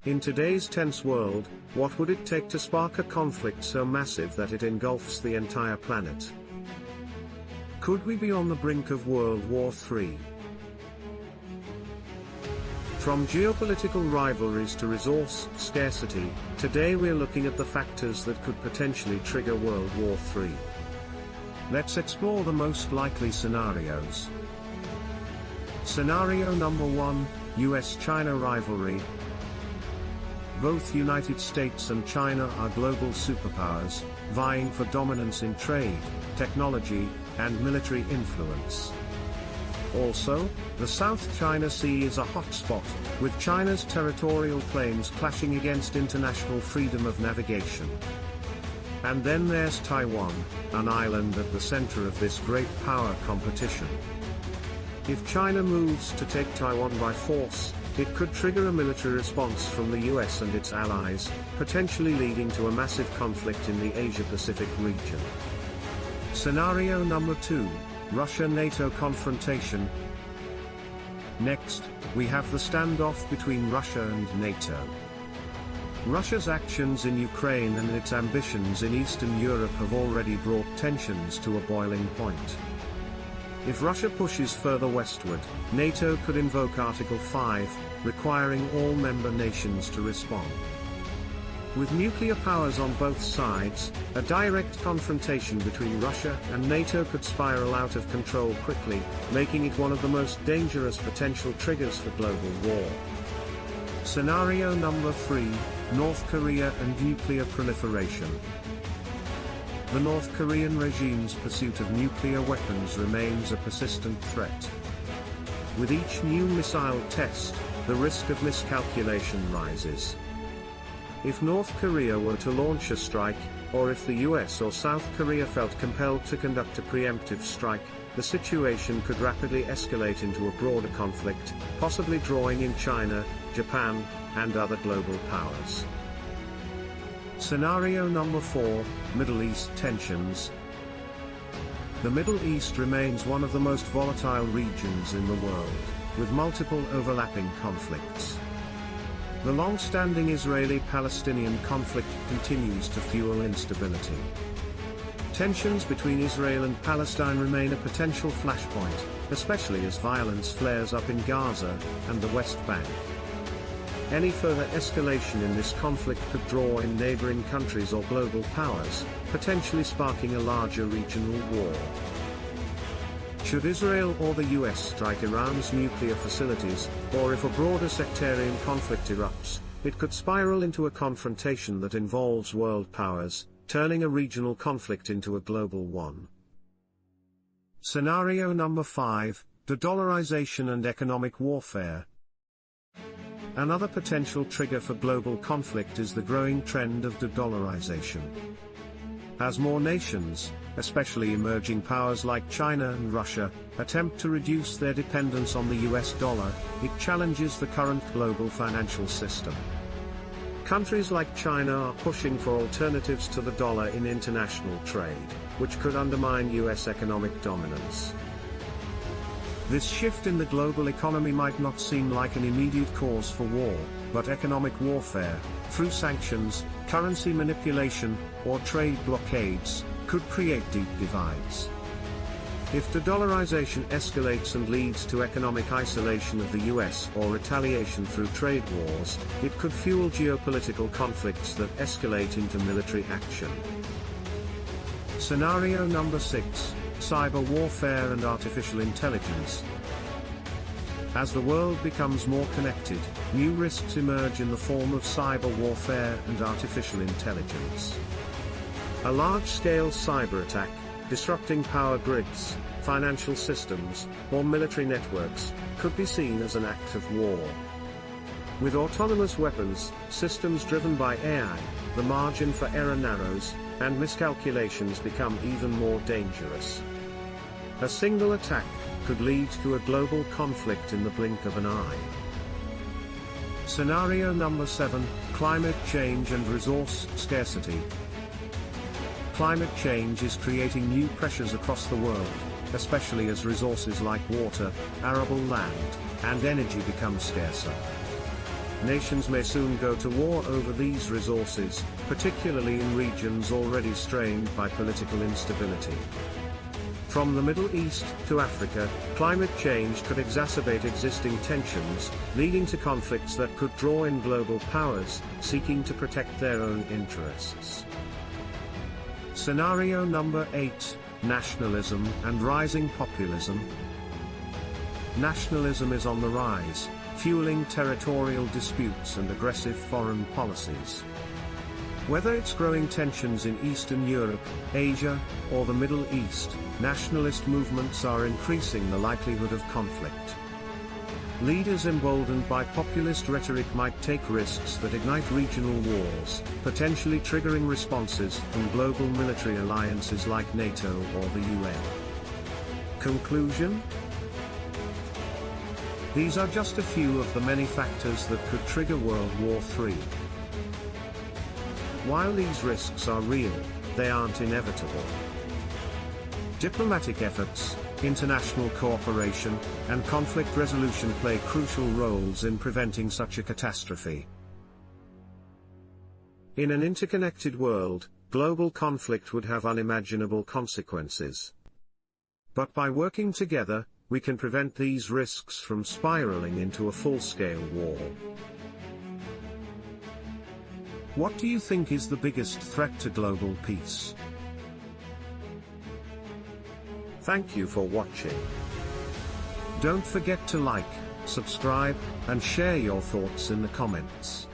In today's tense world, what would it take to spark a conflict so massive that it engulfs the entire planet? Could we be on the brink of World War III? From geopolitical rivalries to resource scarcity, today we're looking at the factors that could potentially trigger World War III. Let's explore the most likely scenarios. Scenario number 1, US-China rivalry. Both United States and China are global superpowers, vying for dominance in trade, technology, and military influence. Also, the South China Sea is a hotspot, with China's territorial claims clashing against international freedom of navigation. And then there's Taiwan, an island at the center of this great power competition. If China moves to take Taiwan by force, it could trigger a military response from the US and its allies, potentially leading to a massive conflict in the Asia-Pacific region. Scenario number 2, Russia-NATO confrontation. Next, we have the standoff between Russia and NATO. Russia's actions in Ukraine and its ambitions in Eastern Europe have already brought tensions to a boiling point. If Russia pushes further westward, NATO could invoke Article 5, requiring all member nations to respond. With nuclear powers on both sides, a direct confrontation between Russia and NATO could spiral out of control quickly, making it one of the most dangerous potential triggers for global war. Scenario number 3, North Korea and nuclear proliferation. The North Korean regime's pursuit of nuclear weapons remains a persistent threat. With each new missile test, the risk of miscalculation rises. If North Korea were to launch a strike, or if the US or South Korea felt compelled to conduct a preemptive strike, the situation could rapidly escalate into a broader conflict, possibly drawing in China, Japan, and other global powers. Scenario number 4, Middle East tensions. The Middle East remains one of the most volatile regions in the world, with multiple overlapping conflicts. The long-standing Israeli-Palestinian conflict continues to fuel instability. Tensions between Israel and Palestine remain a potential flashpoint, especially as violence flares up in Gaza and the West Bank. Any further escalation in this conflict could draw in neighboring countries or global powers, potentially sparking a larger regional war. Should Israel or the US strike Iran's nuclear facilities, or if a broader sectarian conflict erupts, it could spiral into a confrontation that involves world powers, turning a regional conflict into a global one. Scenario number 5, De-Dollarization and economic warfare. Another potential trigger for global conflict is the growing trend of de-dollarization. As more nations, especially emerging powers like China and Russia, attempt to reduce their dependence on the US dollar, it challenges the current global financial system. Countries like China are pushing for alternatives to the dollar in international trade, which could undermine US economic dominance. This shift in the global economy might not seem like an immediate cause for war, but economic warfare, through sanctions, currency manipulation, or trade blockades, could create deep divides. If de-dollarization escalates and leads to economic isolation of the US or retaliation through trade wars, it could fuel geopolitical conflicts that escalate into military action. Scenario number 6, Cyber warfare and artificial intelligence. As the world becomes more connected, new risks emerge in the form of cyber warfare and artificial intelligence. A large-scale cyber attack, disrupting power grids, financial systems, or military networks, could be seen as an act of war. With autonomous weapons, systems driven by AI, the margin for error narrows, and miscalculations become even more dangerous. A single attack could lead to a global conflict in the blink of an eye. Scenario number 7, Climate change and resource scarcity. Climate change is creating new pressures across the world, especially as resources like water, arable land, and energy become scarcer. nations may soon go to war over these resources, particularly in regions already strained by political instability. From the Middle East to Africa, climate change could exacerbate existing tensions, leading to conflicts that could draw in global powers, seeking to protect their own interests. Scenario number 8, nationalism and rising populism. Nationalism is on the rise, fueling territorial disputes and aggressive foreign policies. Whether it's growing tensions in Eastern Europe, Asia, or the Middle East, nationalist movements are increasing the likelihood of conflict. Leaders emboldened by populist rhetoric might take risks that ignite regional wars, potentially triggering responses from global military alliances like NATO or the UN. Conclusion? These are just a few of the many factors that could trigger World War III. While these risks are real, they aren't inevitable. Diplomatic efforts, international cooperation, and conflict resolution play crucial roles in preventing such a catastrophe. In an interconnected world, global conflict would have unimaginable consequences. But by working together, we can prevent these risks from spiraling into a full-scale war. What do you think is the biggest threat to global peace? Thank you for watching. Don't forget to like, subscribe, and share your thoughts in the comments.